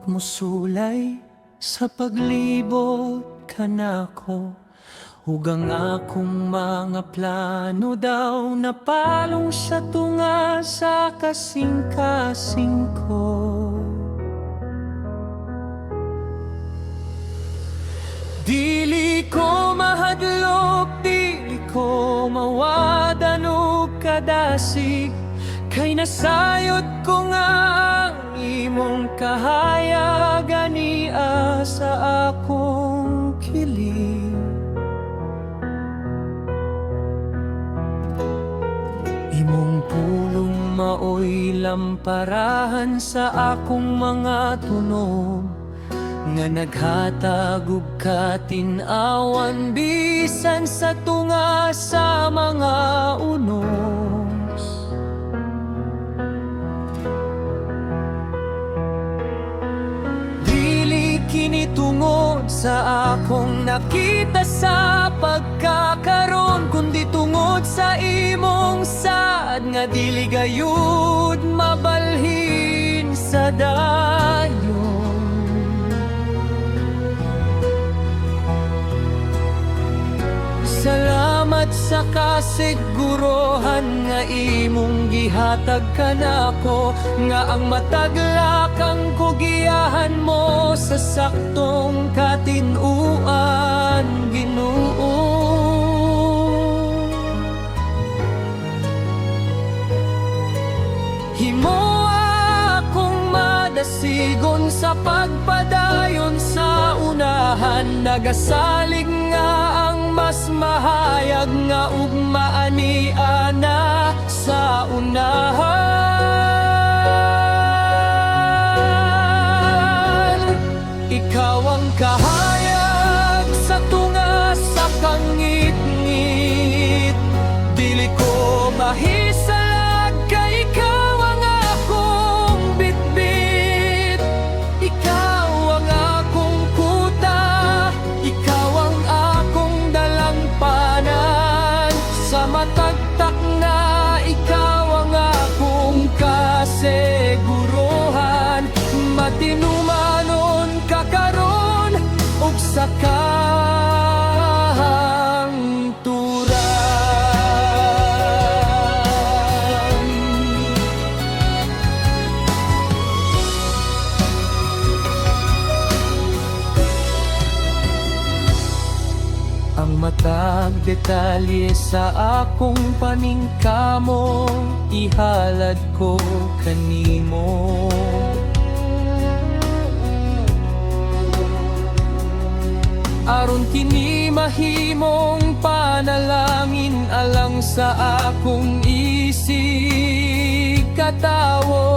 mo sulay, sa paglibot ka nako. Hugang akong mga plano daw napalong sa tunga sa kasing-kasing ko. Dili ko mahadlok, dili ko mawadanog kadasig, kay nasayod ko nga ang imong kahayagan niya sa akong kiling. Imong pulong maoy lamparahan sa akong mga tunog, nga naghatag og katin-awan bisan sa tunga sa mga unos. Dili kini tungod sa akong nakita sa pagkakaroon, kundi tungod sa imong saad nga dili gayud mabalhin sa dayon. Salamat sa kasigurohan nga imong gihatag kanako, nga ang mataglakang kugiyahan mo sa saktong katinuan, Ginoo. Himo akong madasigon sa pagpadayon sa unahan, nagasalig nga ang mas mahayag nga ugmaaniana sa unahan. Ikaw ang kahayag sa tunga sa kangit-ngit, dili ko mahisalag kay ikaw ang akong bitbit. Ikaw ang akong kuta, ikaw ang akong dalampanan, sa matagtak na ikaw ang akong kasiguruhan. Matinumanon ka karon ug sa kahangturan. Ang matag detalye sa akong paningkamo, ihalad ko kanimo. Aron kini mahimong panalangin alang sa akong isig katawo.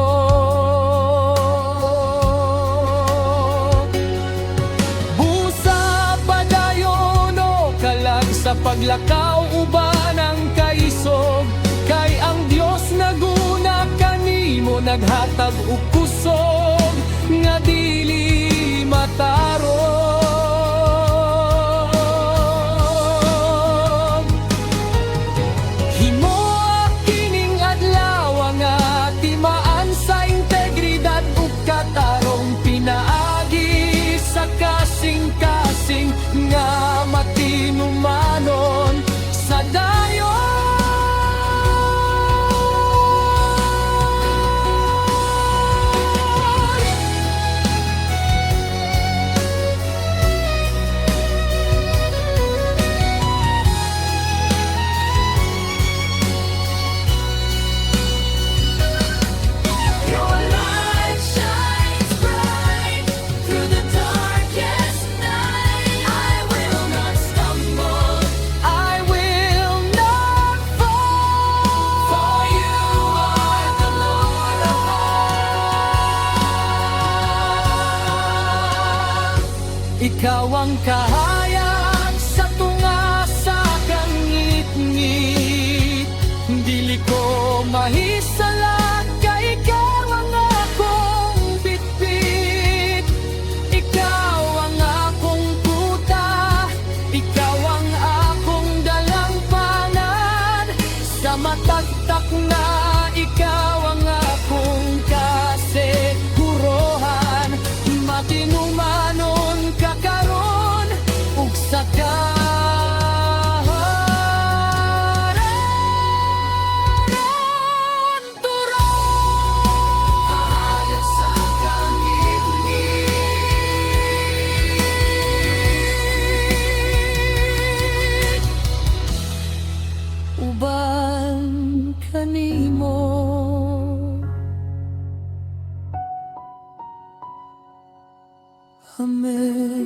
Busa padayon o kalag sa paglakaw uban ang kaisog, kay ang Dios naguna kanimo, naghatag og kusog nga dili matarong. Kasing-kasing nga matinumanon sa dayon. Your light shines bright through the darkest night. I will not stumble, I will not fall, for you are the Lord of all. ikaw ang kahayag sa tunga sa kangit-ngit, dili ko mahisalag kay ikaw ang akong bitbit. Ikaw ang akong kuta, ikaw ang akong dalampanan, sa matagtak na ikaw ang akong kasiguruhan. tinumanon ka karon ug sa kaharan turon. Hayag sa kangit-ngit uban kanimo. Amen.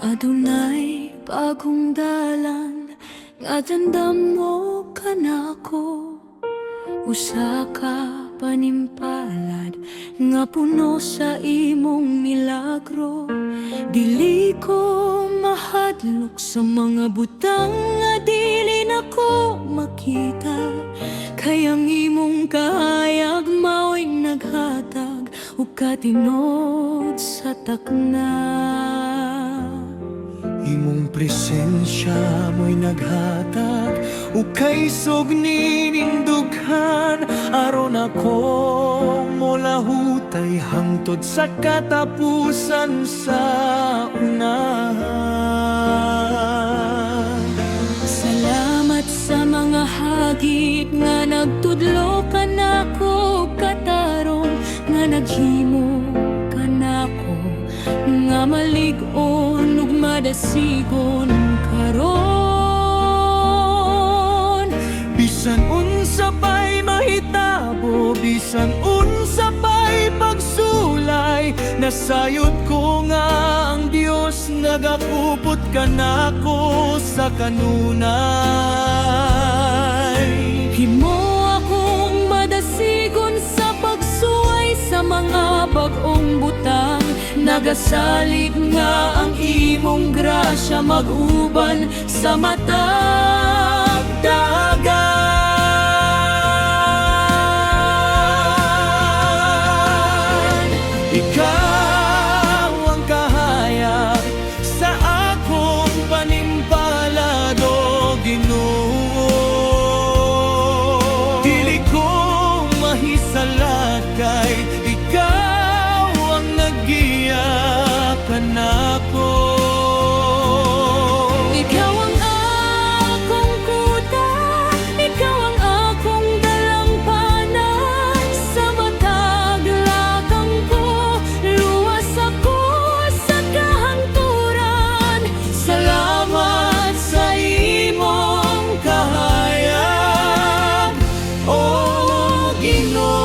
Adunay bagong dalan nga tandam mo kanako, usa ka panimpalad nga puno sa imong milagro. Dili ko mahadlok sa mga butang nga dili nako makita, kay ang imong kahayag mao'y naghatag ug katinod sa takna. Imong presensya mo'y naghatag ug kaisog ninindughan, aron ako molahutay hangtod sa katapusan sa unahan. Salamat sa mga hagit nga nagtudlo kanako, katarong nga naghimo kanako, nga malig-on ug madasigon karon. Bisan unsa pa'y mahitabo, bisan unsa pa'y pagsulay, nasayod ko nga ang Dios nagakupot kanako sa kanunay. Himo akong madasigon sa pagsuway sa mga bag-ong butang, nagasalig nga ang imong grasya mag-uban sa matag dagan. Ikaw ang kahayag sa akong panimpalad, o Ginoo. Dili ko mahisalat kay ikaw ang naggiya kanako. Ikaw ang akong kuta, ikaw ang akong dalampana, sa matag lakang ko, luwas ako sa kahangturan. Salamat sa imong Kahayag, o Ginoo.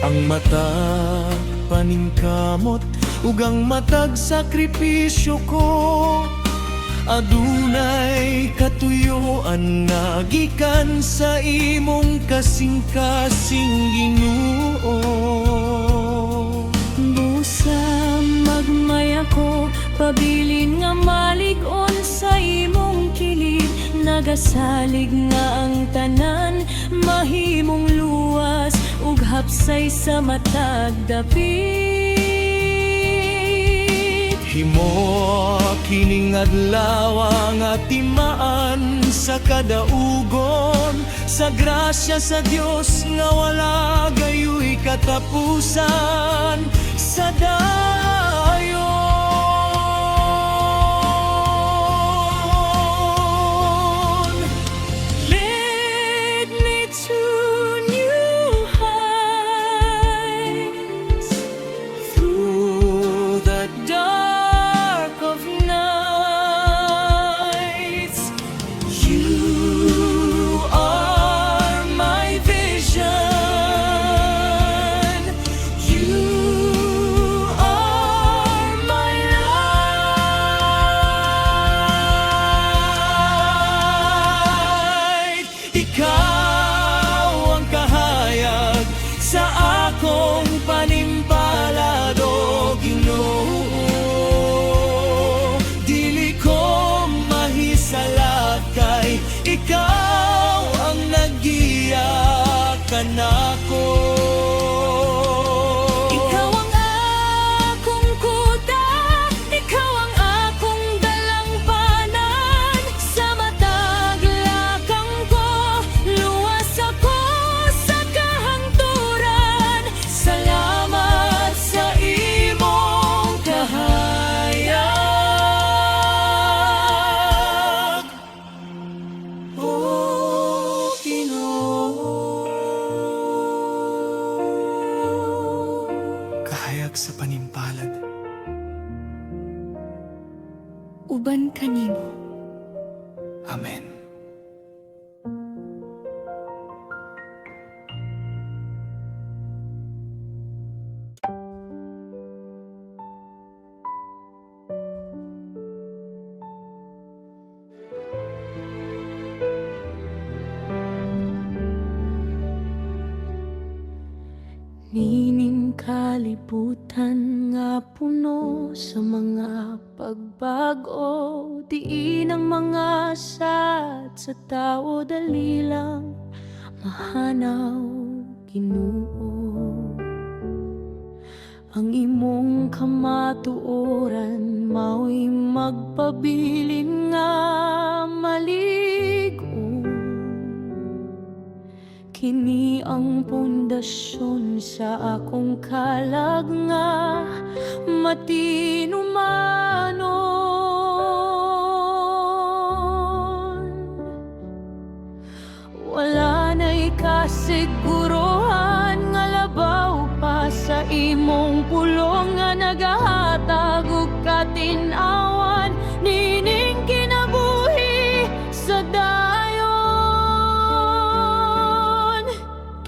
Ang matag paningkamot ug ang matag sakripisyo ko, adunay katuyoan nga gikan sa imong kasing-kasing Ginoo. busa magmaya ko, pabilin nga malig-on sa imong kilid, nagasalig nga ang tanan, mahimong luwas ug hapsay sa matag dapit. Himo kining adlaw nga timaan sa kadaugon, sa grasya sa Dios nga wala gayoy katapusan sa dayon. Lead me to new heights, Through the dark of nights. You are Ikaw ang kahayag sa akong panimpalado, Ginoo. Dili ko mahisalak kay ikaw ang nagiya kanako. Ikaw ang akong kuta, ikaw ang akong dalangpanan. Sa matag lakang ko, luwas ako sa kahangturan. Salamat sa imong kahayag, O Ginoo. Kahayag sa panimpalad, uban kanimo. Amen. Nining kalibutan nga puno sa mga pagbago. Diin ang mga sad sa tao, dali lang mahanaw, Ginoo. Ang imong kamatuoran mao'y magpabilin nga maligo. Kini ang pundasyon sa akong kalag nga matinumanon. Wala na'y kasiguruhan nga labaw pa sa imong pulong nga nagahatag og katinawan. Nining kinabuhi sa dayon.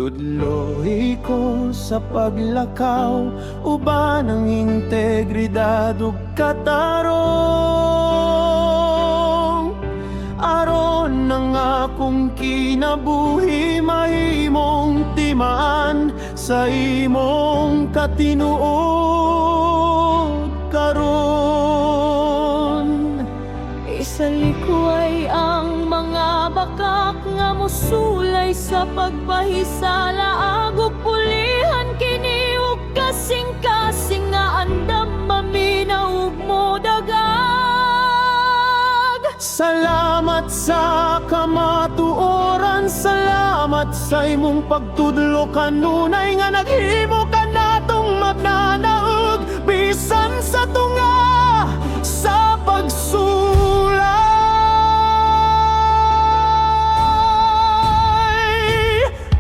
Tudloy ko sa paglakaw, uban ang integridad ug katarong. Aron ang akong kinabuhi mahimong timaan sa imong katinuod karon. Isalikway ang mga bakak nga musulay sa pagpahisala. Agok pulihan kini ug kasing-kasing nga andam maminaw ug modagag. Salamat sa kamatuoran, salamat sa imong pagtudlo kanunay nga naghimo ka natong magnanaog bisan sa tunga sa pagsulay.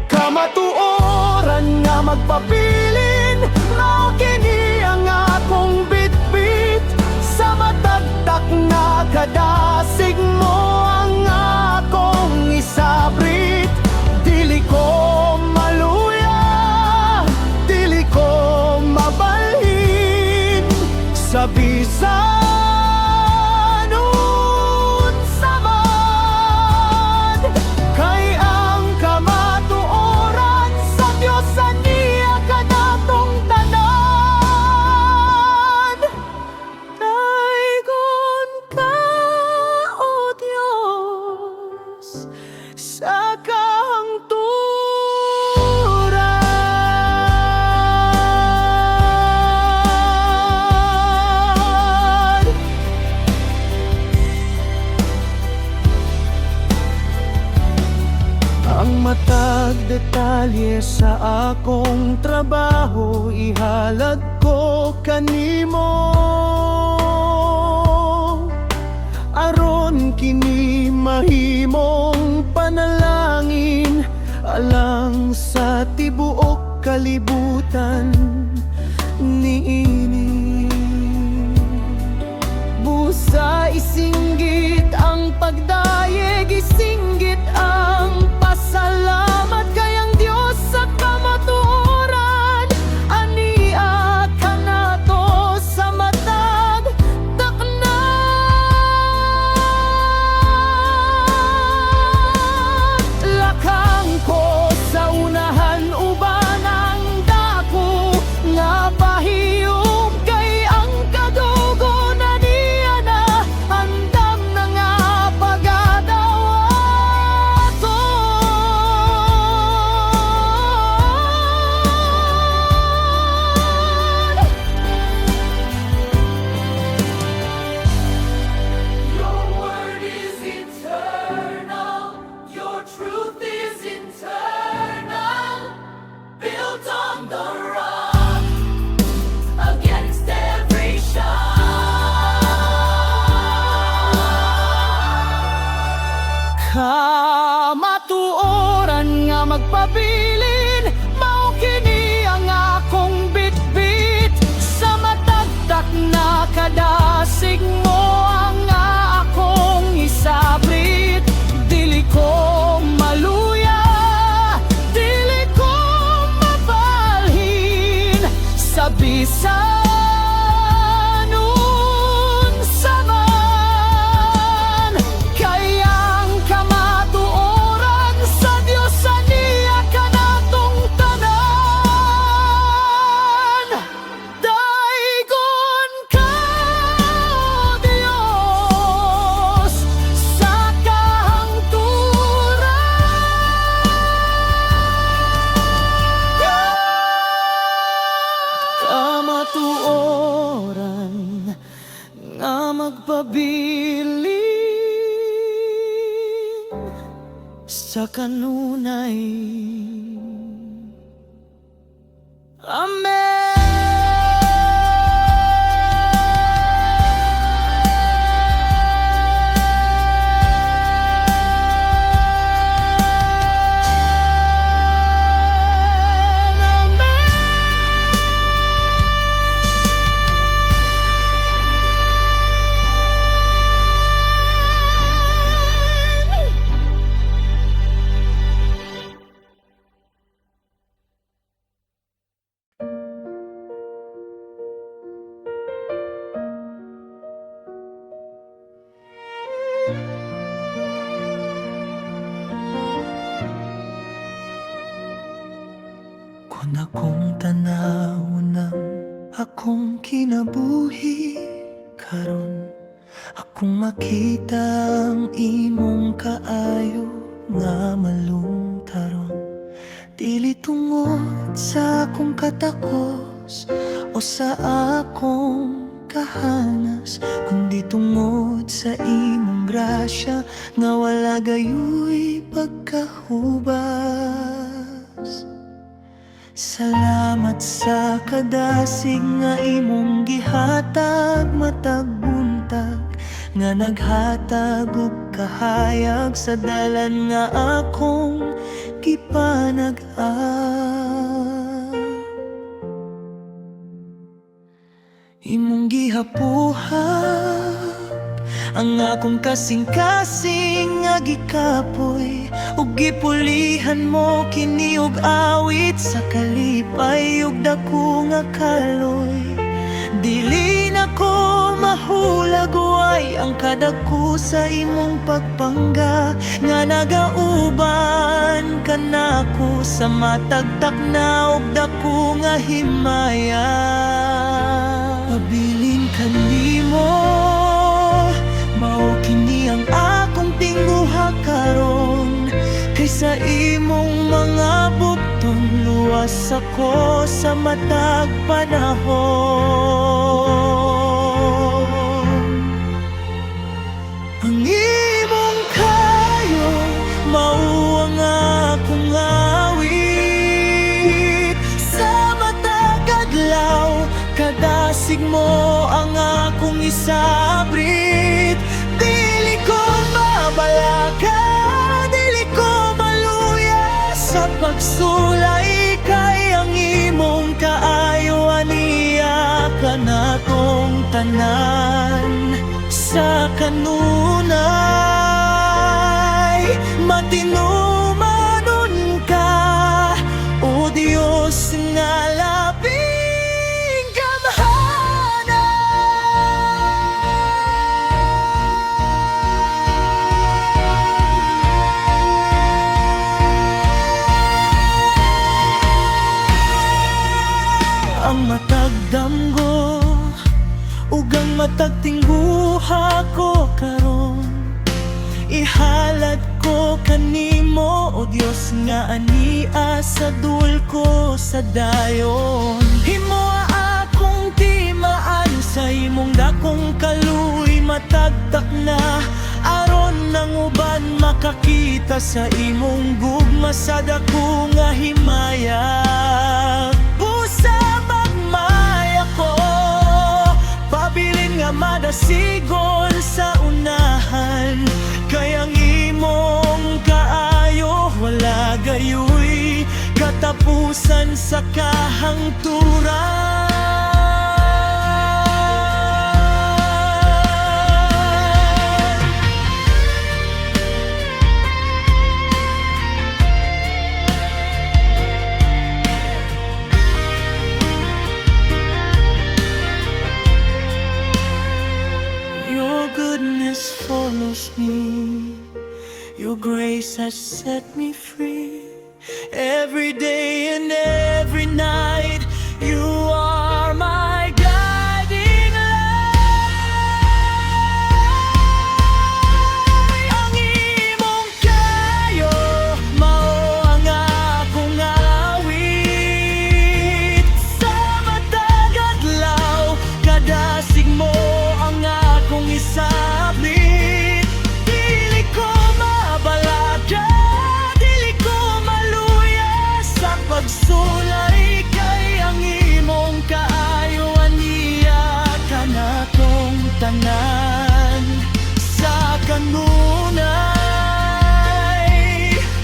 Kamatuoran nga magpabilin, mao kini ang akong bitbit. Sa matagtak na kadasig mo ang akong isabrit. Dili ko maluya, dili ko mabalhin sa bisan unsa man. Kay ang kamatuoran sa Dios aniya kanatong tanan. Daigon ka, O Diyos, sa kahangturan. Ang matag detalye sa akong trabaho ihalad ko kanimo. Aron kini mahimong panalangin alang sa tibuok kalibutan niini. Busa isinggit ang pagdayeg, isinggit ang pasalamat kay ang Dios sa kamatuoran. Ania kanato sa matag taknan. magpabilin, mao kini ang akong bitbit. Sa matagtak na kadasig mo ang akong isabrit. Dili ko maluya, dili ko mabalhin, sa bisan matuoran nga magpabilin sa kanunay. Amen. Kung akong tanaw ng akong kinabuhi karon, akong makita ang imong kaayo nga malungtaron. Dili tungod sa akong katakos o sa akong kahanas, kundi tungod sa imong grasya nga wala gayoy pagkahubas. Salamat sa kadasig nga imong gihatag matag buntag, nga naghatag og kahayag sa dalan nga akong gipanag-an. Imong gihapuhag ang akong kasing-kasing nga gikapoy, ug gipulihan mo kini og awit sa kalipay ug dako nga kaloy. Dili na ko mahulag way ang kadako sa imong pagpangga, nga nagauban ka nako sa matagtak na ug dako nga himaya. Pabilin kanimo, mao kini ang akong tinguha karon, kaysa imong mga bugton luwas ako sa matag panahon. Ang imong kayo mao ang akong awit, sa matag adlaw kadasig mo ang akong isabrit. Dili ko mabalaka, dili ko maluya, sa pagsulay kay ang imong kaayo aniya ka natong tanan. Sa kanunay matinumanon ka, o Diyos nga labing gamhana. Ang matagdamgo ug ang matagtingguha ko karon, ihalad ko kanimo o Dios nga ania sa dulko sa dayon. Himoa akong timaan sa imong dakong kaluy matagtak na, aron nang uban makakita sa imong gugma sa dako nga himaya. Busa magmaya ko, pabilin nga madasigon sa unahan, kay ang imong kaayo wala gayoy katapusan sa kahangturan. Your goodness follows me, your grace has set me free. Every day and every night, you are my guiding light. Ang imong kayo, mao ang akong awit. Sa matag adlaw, kadasig mo ang akong isablit. Dili ko mabalaka, dili ko maluya sa pagsulay kay ang imong kaayoan niya kanatong tanan. Sa kanunay,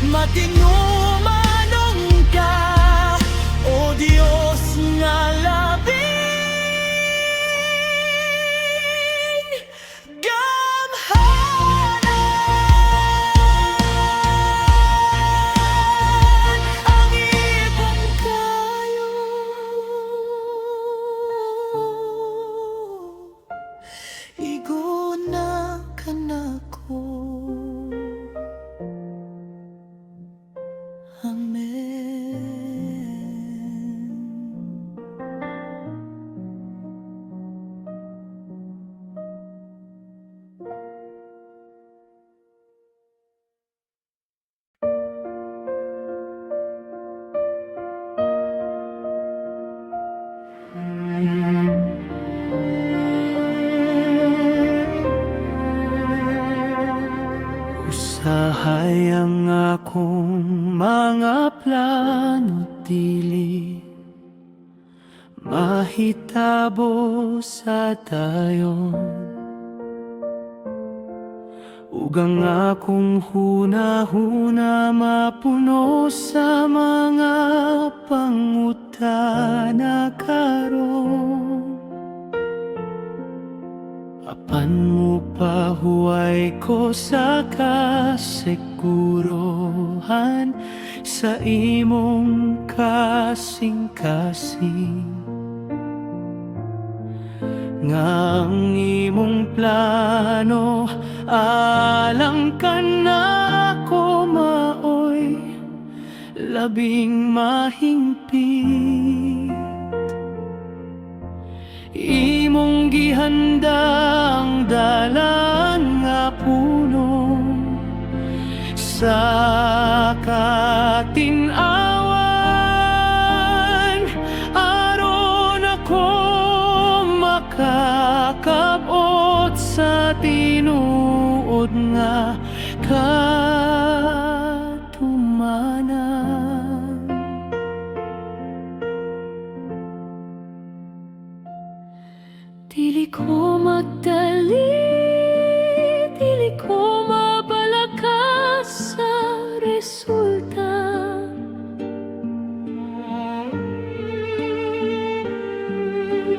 matinumanong ka, O Dios nga labing gamhanan. Ang imong kayo, iguna ka nako. Amen. Usahay ang akong mga plano, dili mahitabo sa dayon. Ug ang akong hunahuna mapuno sa mga pangutana karon. Apan mo pahuway ko sa kasiguruhan, sa imong kasing-kasing. Nga ang imong plano alang ka na ako maoy labing mahingpit. Imong gihanda ang dalan nga puno sa katinawan, aron ako makakabot sa tinuod nga katumanan. Dili ko magdali, dili ko mabalakas sa resulta.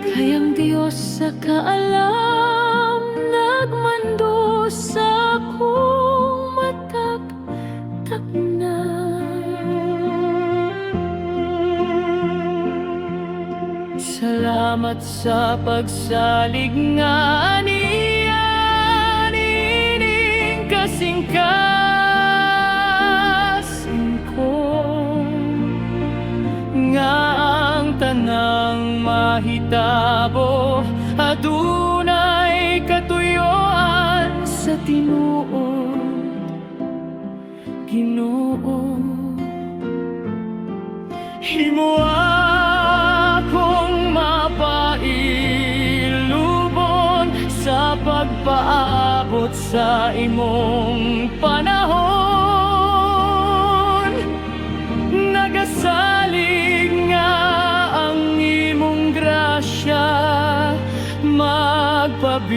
Kayang Diyos sa kaalam, nagmando sa akong matak-takna. Salamat sa pagsalig nga aniya nining kasing-kasing ko. Nga ang tanang mahitabo adunay katuyoan sa tinuod, Ginoo. Akong mapailubon sa pagpaabot sa imong panahon. Nagasalig nga ang imong grasya magpabilin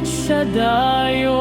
sa dayon.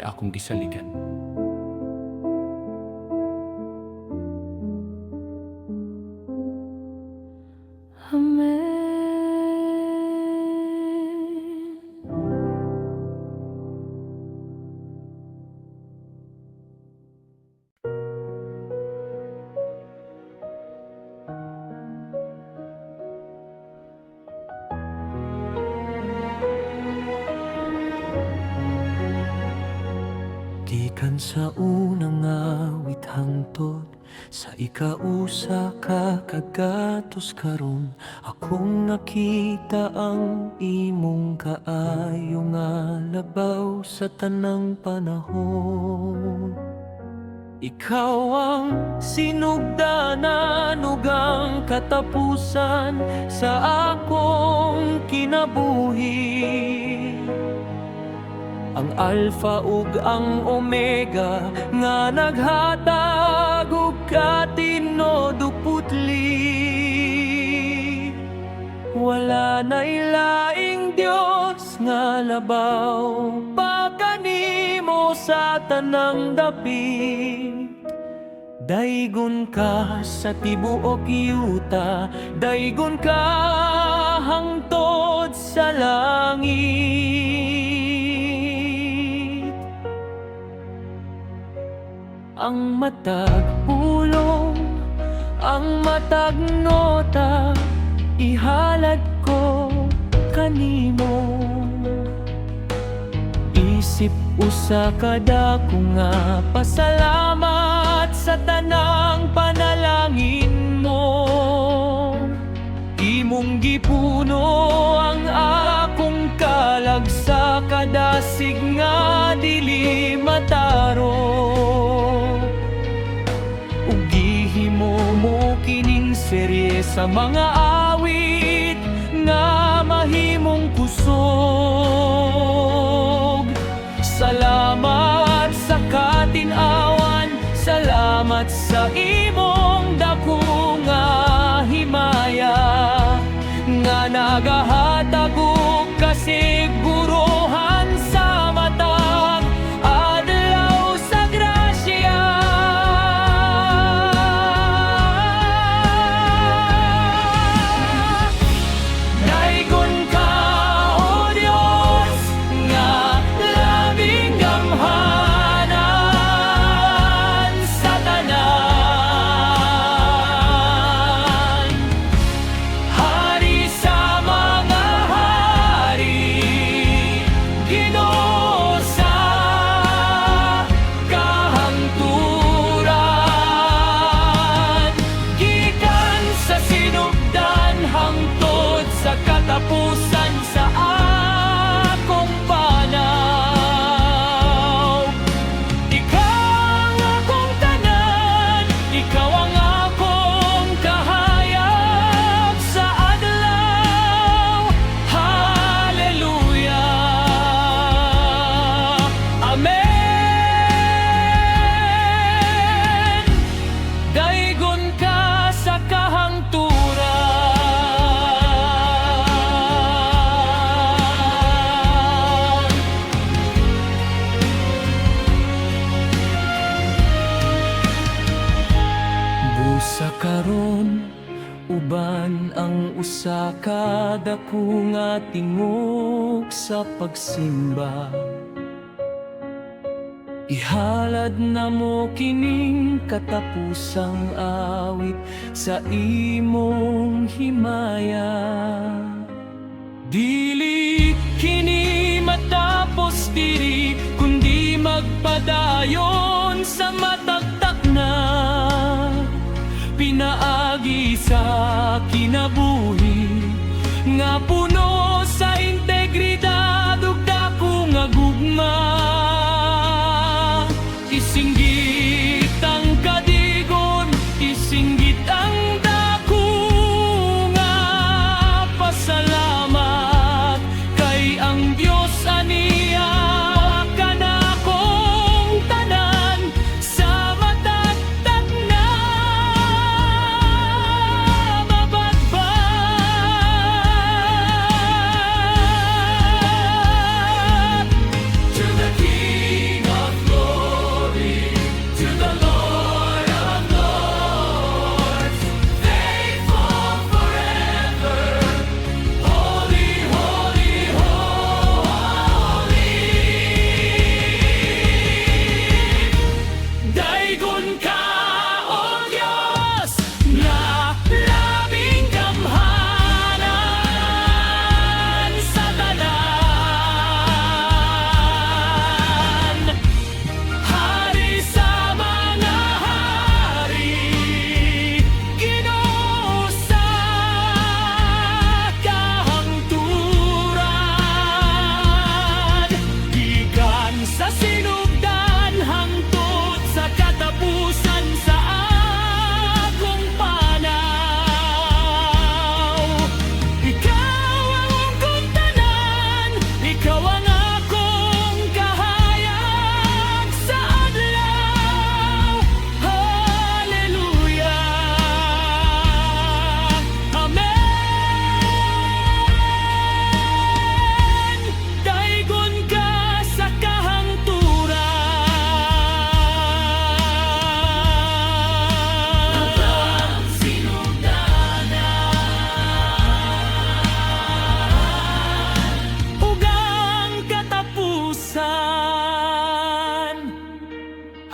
akong gisaligan. Amen. Gikan sa unang awit hangtod sa ikausa ka kagatos karon, akong nakita ang imong kaayo nga labaw sa tanang panahon. Ikaw ang sinugdanan ug ang katapusan sa akong kinabuhi, ang Alpha ug ang Omega nga naghatag og katinod ug putli. Wala na ilaing Dios nga labaw pa kanimo sa tanang dapit. Daygon ka sa tibuok yuta, daygon ka hangtod sa langit. Ang matag pulong, ang matag nota, ihalad ko kanimo. Isip usa kada ko nga pasalamat sa tanang panalangin mo. Imong gipuno ang akong kalag sa kadasig nga dili mataro. Ug gihimo mo kining serye sa mga awit nga mahimong kusog. Salamat sa katinawan, salamat sa imong dako nga himaya, nga nagahatag og kasiguruhan sa matag adlaw sa grasya. Daygon ka, O Dios, nga labing gamhanan sa tanan. Hari sa mga hari, Ginoo sa kahangturan. Gikan sa sinugdan hangtod sa katapusan sa akong panaw. Ikaw ang akong tanan, ikaw ang akong kahayag sa adlaw. Hallelujah. Amen. Daygon ka sa kahangturan. Busa karon uban ang usa ka dako nga tingog sa pagsimba. Ihalad na mo kining katapusang awit sa imong himaya. Dili kini matapos diri, kundi magpadayon sa matagtak na pinaagi sa kinabuhi, nga puno sa integridad ug dako nga gugma. Isinggit ang kadigon, isinggit ang dako nga pasalamat kay ang Dios aniya kanakong tanan sa matatag na mabagbat. To the King of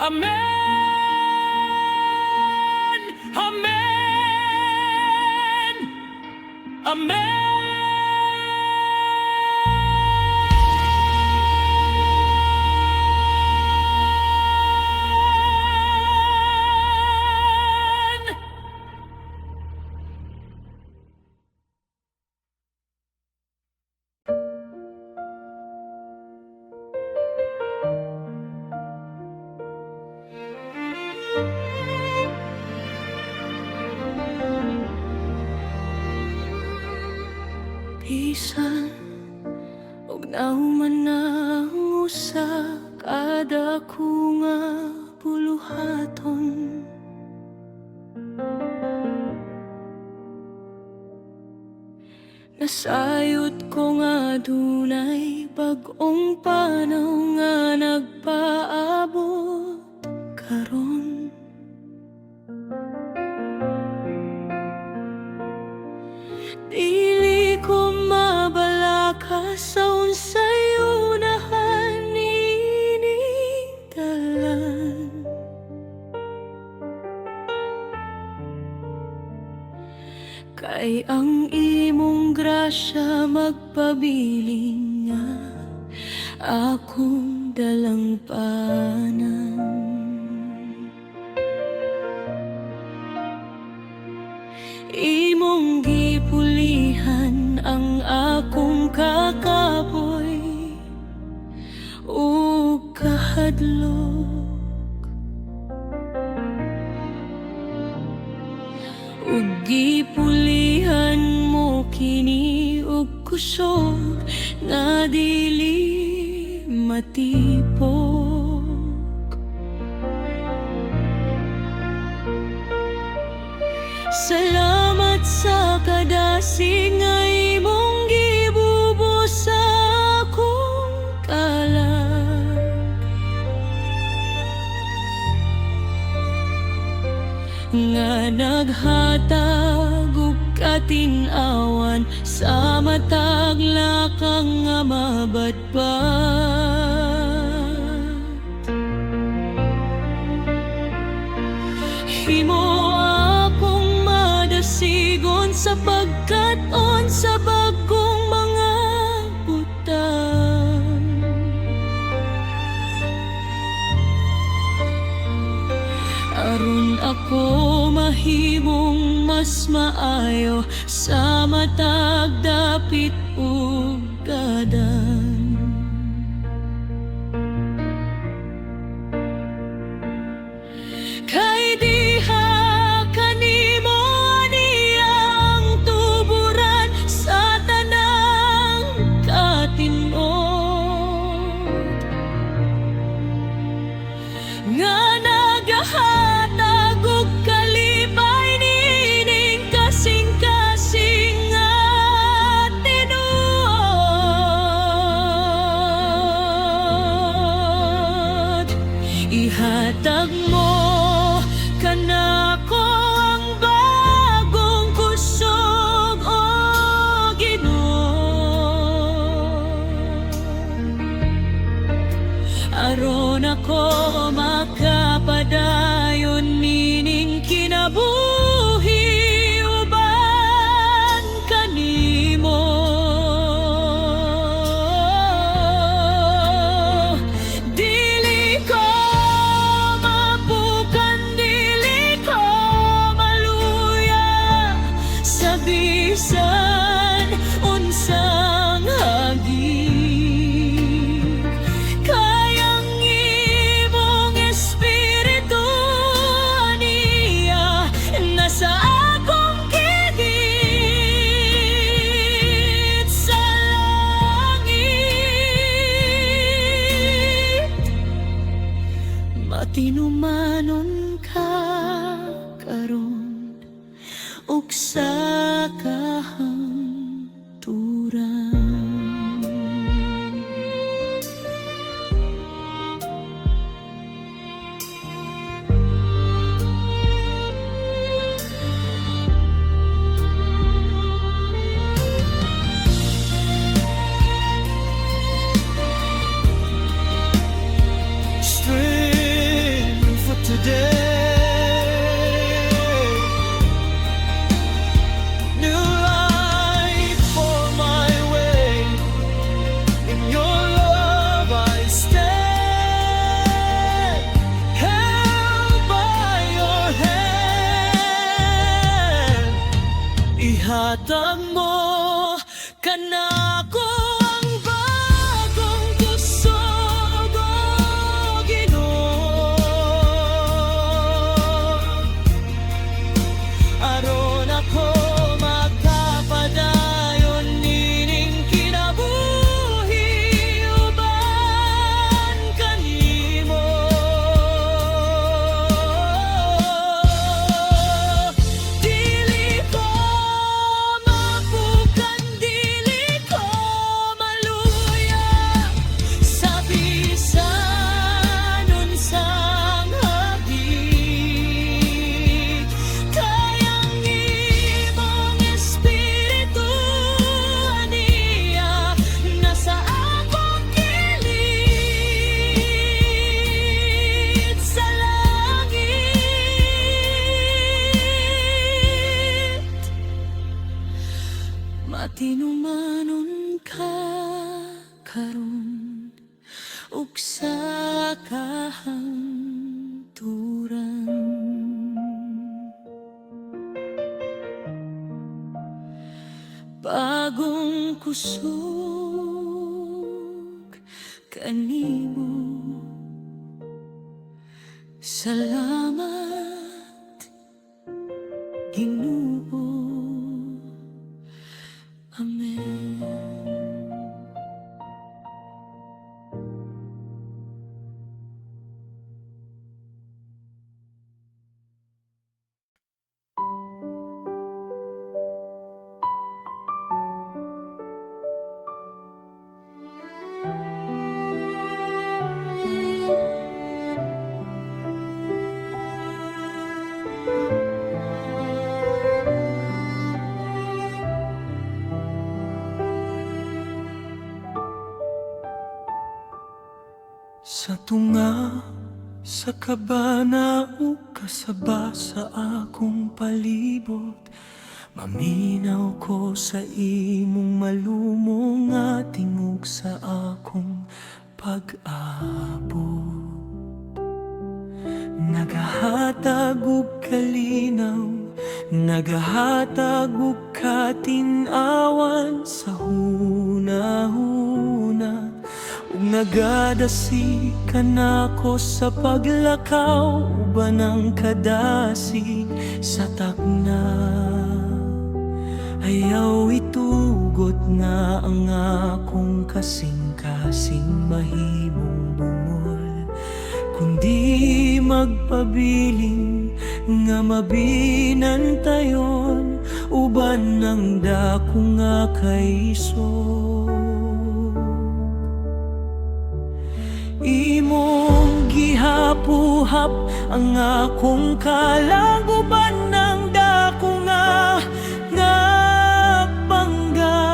Amen, Amen, Amen. Bisan og nauman na usa kada ko nga buluhaton. Nasayot ko nga dunay bag-ong panaw nga nagpaabot karon. Dili ko mabalaka sa unsay unahan nining dalan. Kay ang imong grasya magpabiling nga akong dalangpanan. Imong gipulihan ang akong kakapoy ug kahadlok, ug gipulihan mo kini ug kusog nga dili matipok. Salamat sa kadasig nga imong gibubo sa akong kalag. Nga naghatag og katin-awan sa matag lakang nga mabatbat. Himo sigon sa pagkat-on sa bagong mga butang. Aron ako mahimong mas maayo sa matag dapit ug gadan. Kay diha nga nagahatag og kalipay nining kasing-kasing nga tinuod. Ihatag mo kanako ang bagong kusog o Ginoo, aron ako makapadayon nining kinabuhi uban kanimo. Dili ko mapukan, dili ko maluya sa bisan unsang hagit. Kayang imong espiritu aniya nasa akong gigit sa langit. Matinumanon ka karon ug sa kahangturan. Strength day. New life for my way. In your love I stand, held by your hand. Ihatag mo kanako ang bagong kusog, o Ginoo. Aron ako makapadayon nining kinabuhi uban kanimo. Dili ko mapukan, dili ko maluya sa bisan unsang hagit. Kayang imong espiritu aniya nasa akong kilid sa langit. Matinumanon ka karon ug sa kahangturan. Bagong kusog kanimo. Salamat Ginoo. Amen. Sa tunga, sa kabana o kasaba sa akong palibot, maminaw ko sa imong malumong nga tingog sa akong pag-abot. Nagahatag og kalinaw, nagahatag og katinawan sa huna-huna. Ug nagadasi ka nako sa paglakaw, uban ang kadasi sa takna. Ayaw itugot nga ang akong kasing-kasing mahimong bungol, kundi magpabiling nga mabinantayon uban ng dako nga kaisog. Imong gihapuhap ang akong kalaguban ng dako nga bangga,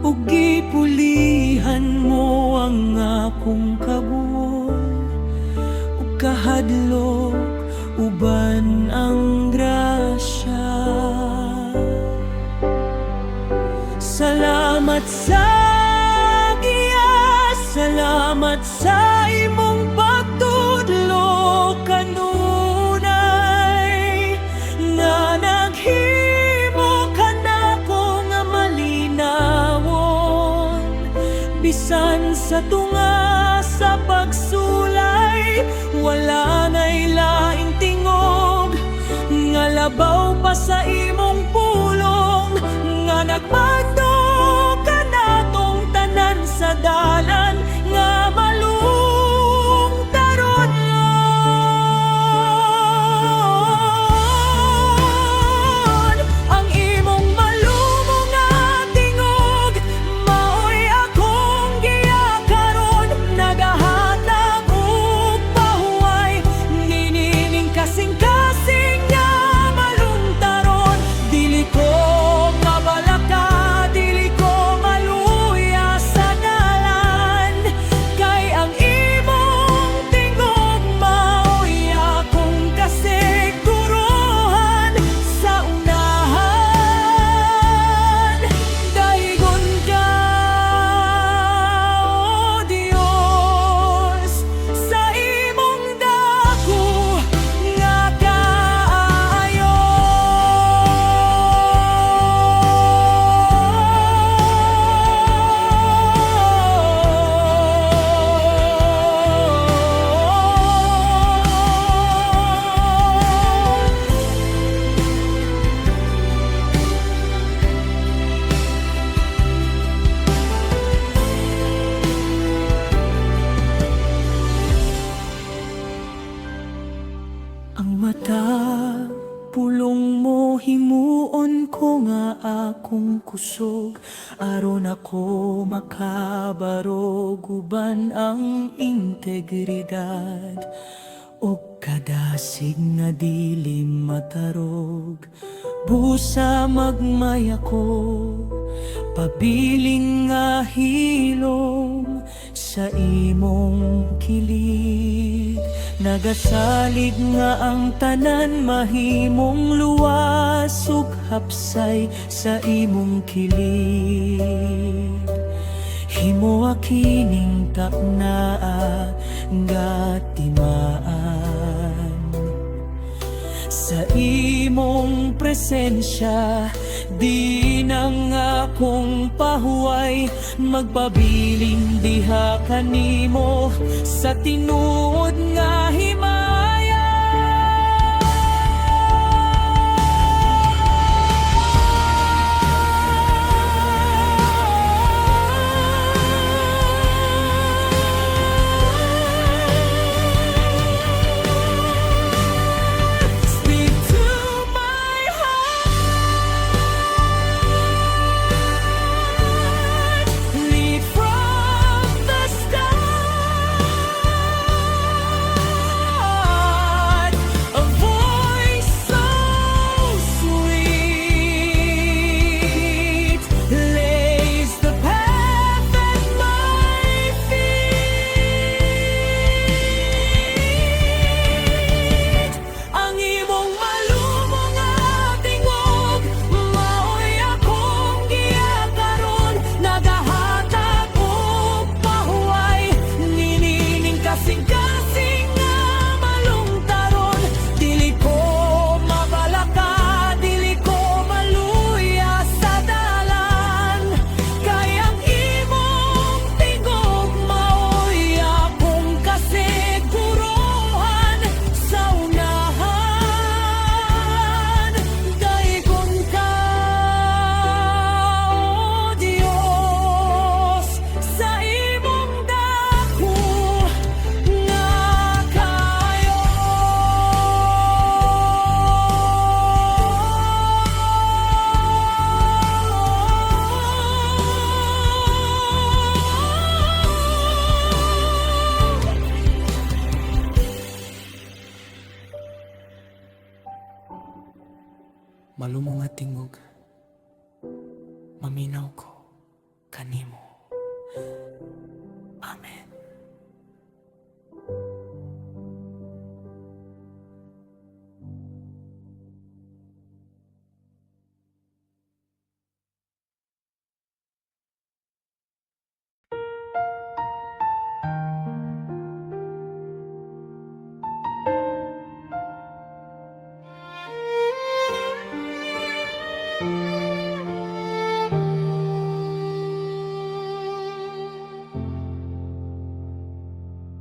ug gipulihan mo ang akong kabuol ug kahadlok uban ang grasya. Salamat sa salamat sa imong pagtudlo kanunay, nga naghimo ka nako nga malinawon. Bisan sa tunga sa pagsulay, wala na'y laing tingog, nga labaw pa sa imong pulong, nga nagmando ka natong tanan sa dalan nga malung taron. Ang imong malumong nga tingog maoy akong giyakaron, nagahatag og pahuway ninining kasing-kasing nga malung taron. Dili ko mabalaka, dili ko maluya sa dalan akong kusog, aron ako makabarog, uban ang integridad o kadasig nga dili matarog. Busa magmay ako, pabiling nga hilom sa imong kilid. Nagasalig nga ang tanan, mahimong luwas ug hapsay sa imong kilid. Himo kining taknaa nga timaan sa imong presensya. Di nang akong pahuway, magpabiling diha kanimo sa tinuod nga himaya. Speak to my heart, lead from the start, a voice so sweet lays the path at my feet. Ang imong malumong nga tingog, maoy akong giyakaron. Nagahatag og pahuway, ninining kasing-kasing nga malungtaron. Dili ko mabalaka, dili ko maluya sa dalan. Kay ang imong tingog, maoy akong kasiguruhan sa unahan. Dayon ka, O Dios, sa imong dako nga kayo. Malumong nga tingog, maminaw ko kanimo. Amen.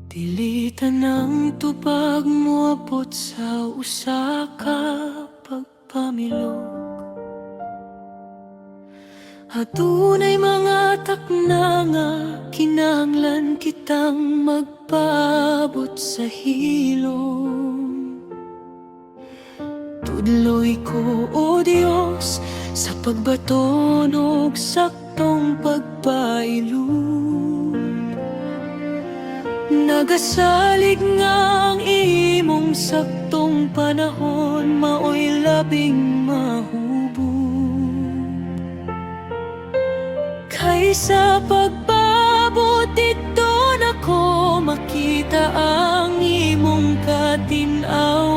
Dilitan ang tubag mo abot sa usa ka pagpamilog. Adunay mga takna nga kinahanglan kitang magpaabot sa hilom. Tudloy ko, O Dios, sa pagbaton og saktong pagpailog. Nagasalig nga ang imong saktong panahon, maoy labing mahubog. Kaysa pagpabot dito nako makita ang imong katinawan,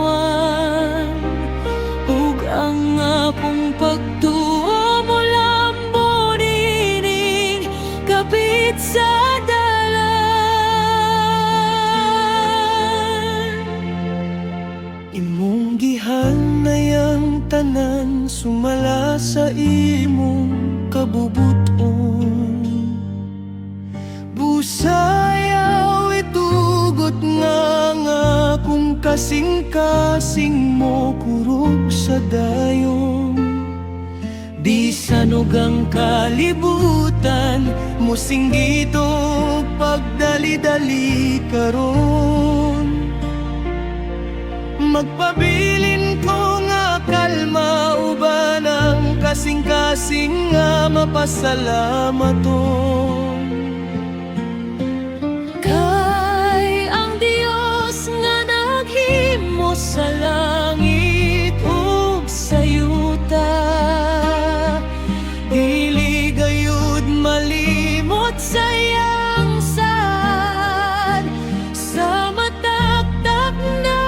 ug ang apong pagtuo mo lambo nining kapit sa imong gihanay ang tanan, sumala sa imong kabubuton. Busayaw itugot nga kung kasing-kasing mo kurog sa dayon. Bisan og ang kalibutan, musinggit og pagdali-dali karon. Magpabilin ko nga kalma uban ang kasing-kasing nga mapasalamaton. Kay ang Dios nga naghimo sa langit ug sa yuta, Dili gayud malimot sa iyang sad sa matakdak na.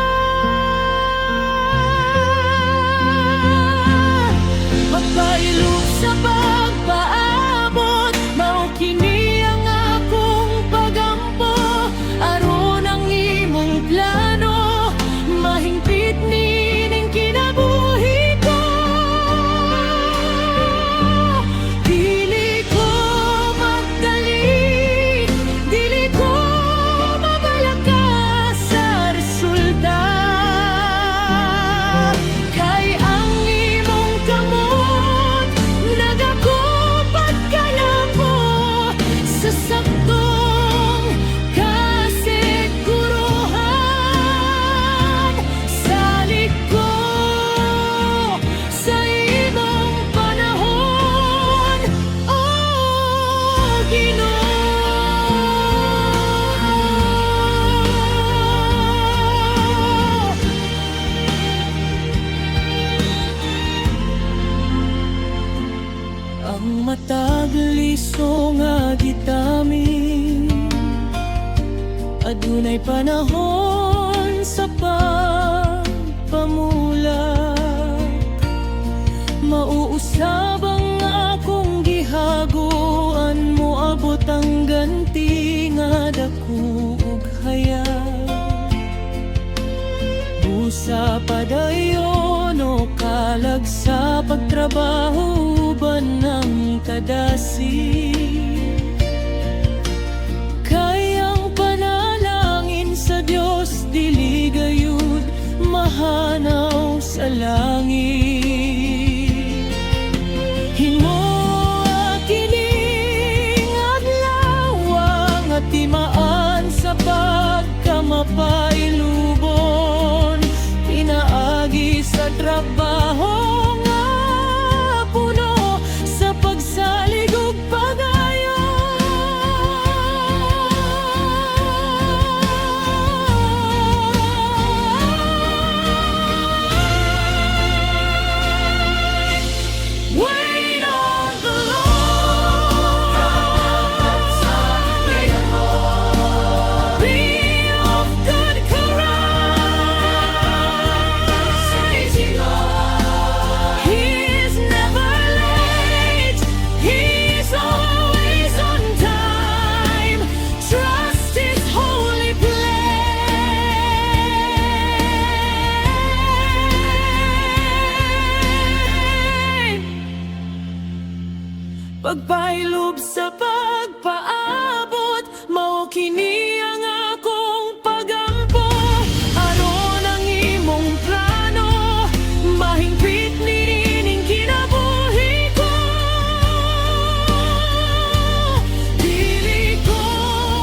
Magpailog sa pagpaabot, mao kini ang akong pagampo. Aron ang imong plano, mahingpit nining kinabuhi ko. Dili ko magdali, dili ko mabalaka sa resulta. Kay ang imong kamot nagakupat ka na ko sa saktong kasiguruhan. Salig ko sa imong panahon, O Ginoo. Ang matag liso nga gitami, adunay panahon sa pagpamulak. Mauusab ang akong gihaguan, moabot ang ganti nga dako ug hayag. Busa padayon o kalag sa pagtrabaho, uban ng kadasi. Kay ang panalangin sa Dios dili gayud mahanaw sa langit. Himoa kining adlaw nga timaan sa pagkamapailubon, pinaagi sa trabaho nga puno sa pagsalig ug pagayon. Wait on the Lord, be of good courage. He's never late, he's always on time. Trust his holy flame. Pagpailob sa pagpaabot, mao kini ang akong pagampo. Aron ang imong plano, mahingpit nining kinabuhi ko. Dili ko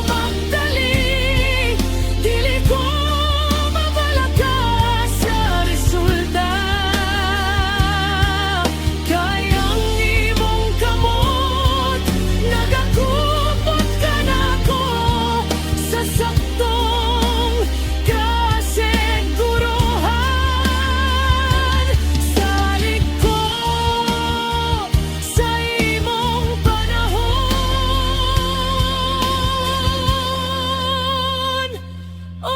magdali, dili ko mabalaka sa resulta. Kay ang imong kamot nagakupot ka na ko sa saktong kasiguruhan. Salig ko sa imong panahon, O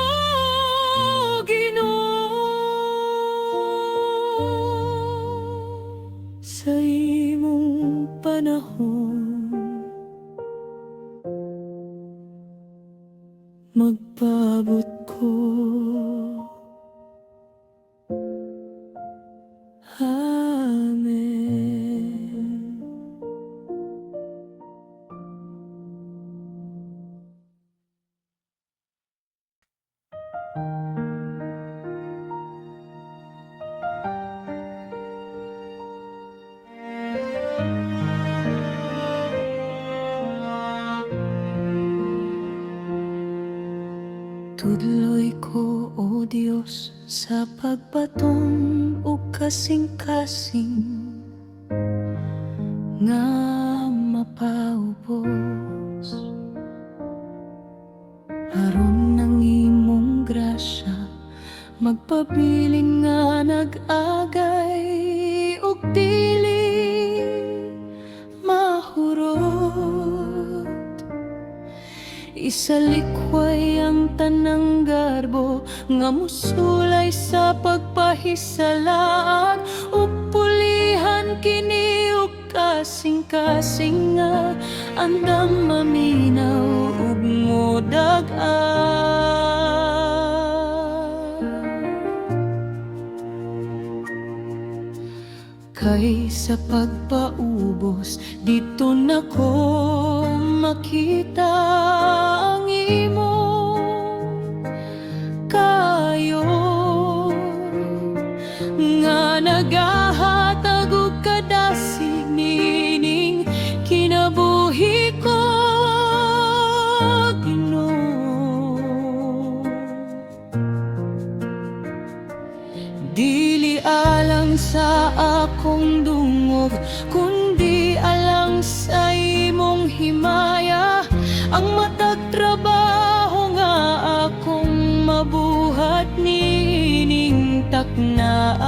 Ginoo. Sa imong panahon, magpaabot ko. Amen. Tudloy ko, O Dios, sa pagbaton ug kasing-kasing nga mapaubos. Aron ng imong grasya, magpabilin nga nag-agay ug dili mahurot. Isalikway ang tanang garbo nga musulay sa pagpahisalaan, ug pulihan kini ug kasing-kasing nga andam maminaw ug modag-an. Kay sa pagpaubos, dito na ko makita ang imong kayo nga nagahatag og kadasig nining kinabuhi ko, Ginoo. Dili alang sa akong dungog, kundi alang sa imong himaya, ang matag trabaho nga akong mabuhat nining taknaan.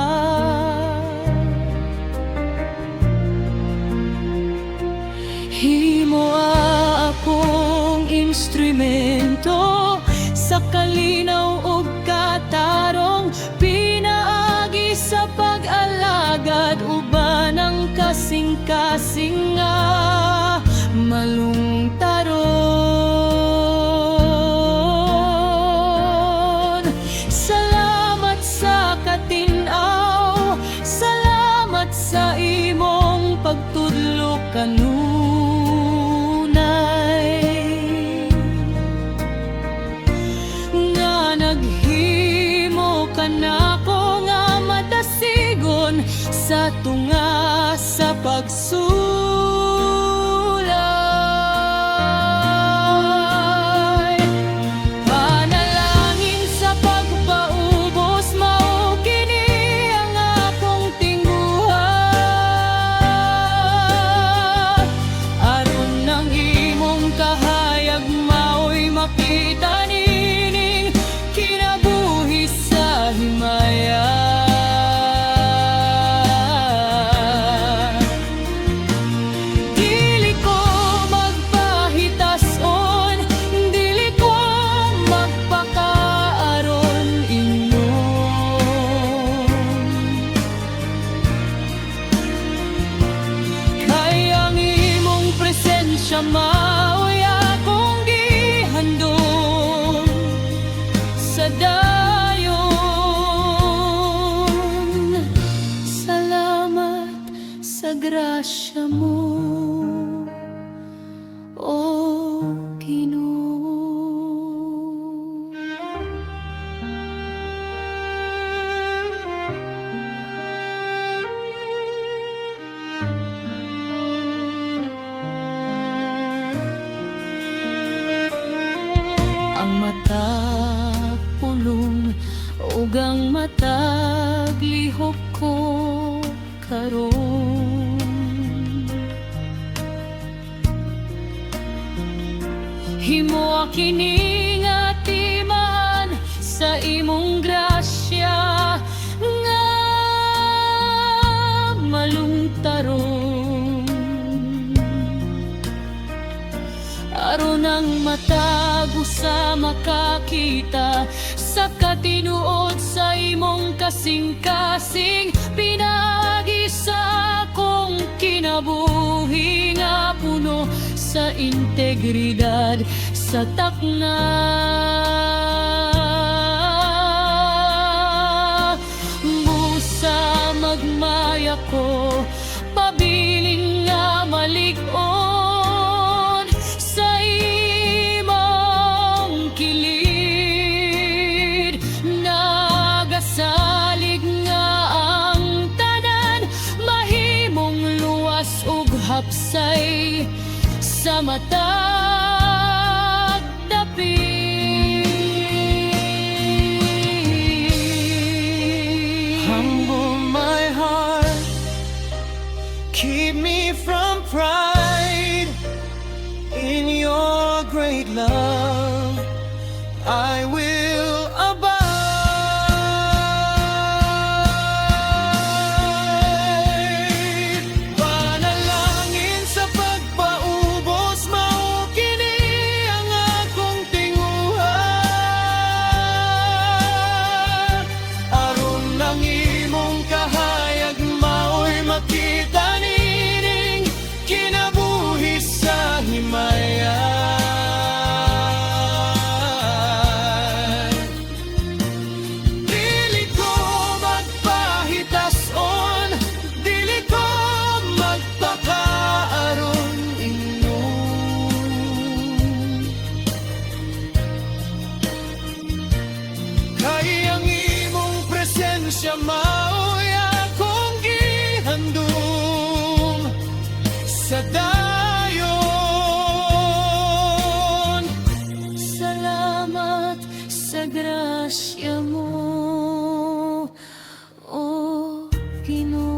Himo akong instrumento sa kalinaw ug katarong, pinaagi sa pag-alagad uban ang kasing-kasing nga malungtaron. Salamat sa katinaw, salamat sa imong pagtudlo kanunay, nga naghimo ka nako nga matasigon sa tunga sa pagsulay. Panalangin sa pagpaubos, mao kini ang akong tingguhan. Aron ng imong kahayag, mao'y makita nining kinabuhi sa himaya. Dili ko magpahitason, dili ko magpakaaron inyong. Kay ang imong presensya mao'y akong gihandom sa dayon. Salamat sa grasya mo, O Ginoo. Ang matag pulong ug ang matag lihok ko karon, himo kini nga timan sa imong grasya nga malungtaron. Aron ang matag usa makakita sa katinuod sa imong kasing-kasing, pinaagi sa akong kinabuhi nga puno sa integridad sa takna. Busa magmaya ko, pabiling nga malig-on sa imong kilid. Nagasalig nga ang tanan, mahimong luwas ug hapsay sa matag dapit. Humble my heart, keep me from siya mao'y akong gihandom sa dayon. Salamat sa grasya mo, O Ginoo.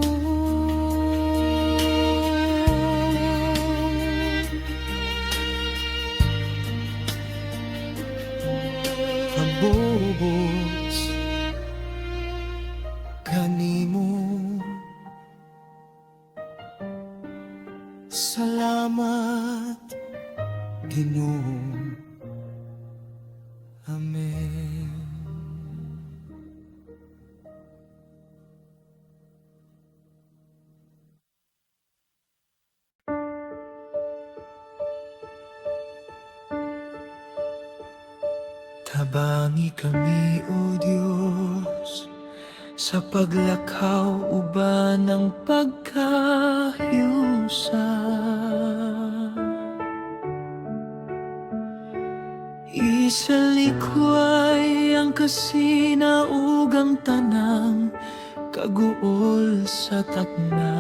Pagbubuos kanimo, salamat Ginoo. Amen. Tabangi kami, O Diyos, sa paglakaw uban ng pagkahiusa. Isalikway ang kasinaugang tanang kaguol sa takna.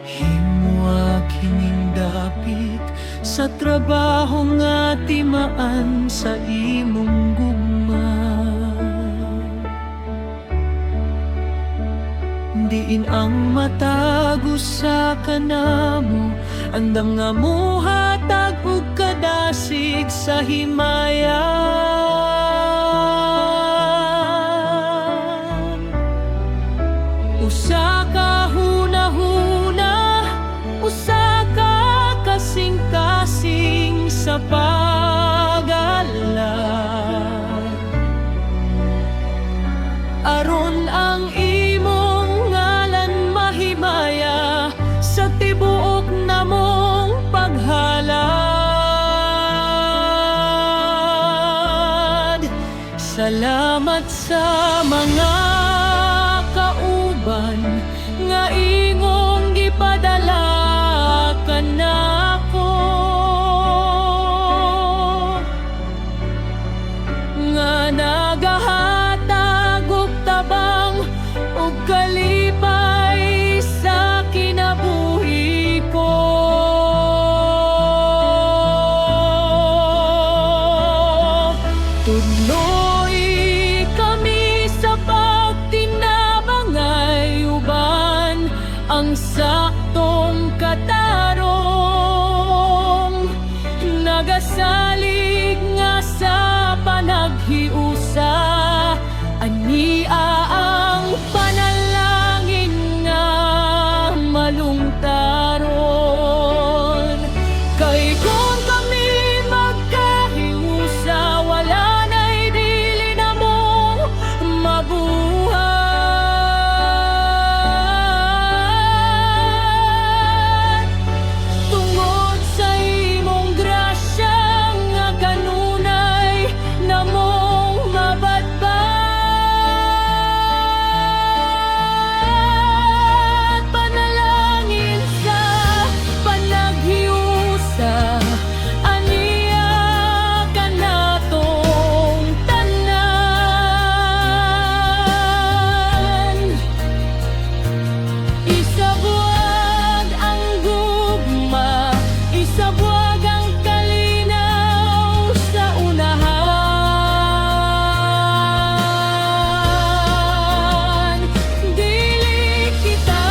Himwa kining dapit sa trabaho nga timaan sa imong gugma. Diin ang matago sa kanamo, andam nga muhatag ug kadasig sa himayan. Usa ka hunahuna, usa ka kasing-kasing sa pag-alala. Aron ang imong ngalan mahimaya sa tibuok namong paghalad. Salamat sa mga kauban nga ingong gipadala kanako, nga nagahatag og tabang ug kalipay sa kinabuhi ko. Tudloy kami sa pagtinabangay uban ang saktong katarong, nagasalig nga sa panaghiusa. Ania ang panalangin nga malungtaron. Kay kung kami magkahiusa, wala na'y dili na mong mabuhat. Tungod sa imong grasya nga kanunay namong mabatbat. Panalangin sa panaghiusa, aniya kanatong tanan. Isabuag ang gugma, isabuag ang kalinaw sa unahan. Dili kita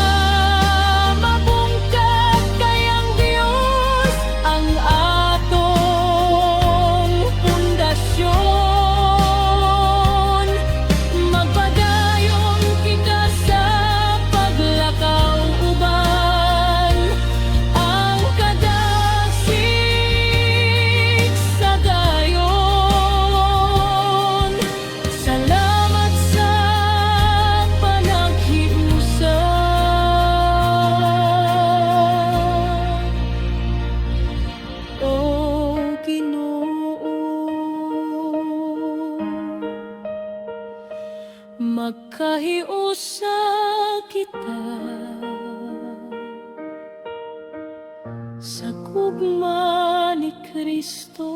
mabungkag kay ang Dios ang atong pundasyon. Magpadayon kita sa paglakaw uban ang kadasig sa dayon. Salamat sa panaghiusa, O Ginoo. Magkahiusa kita sa gugma ni Kristo.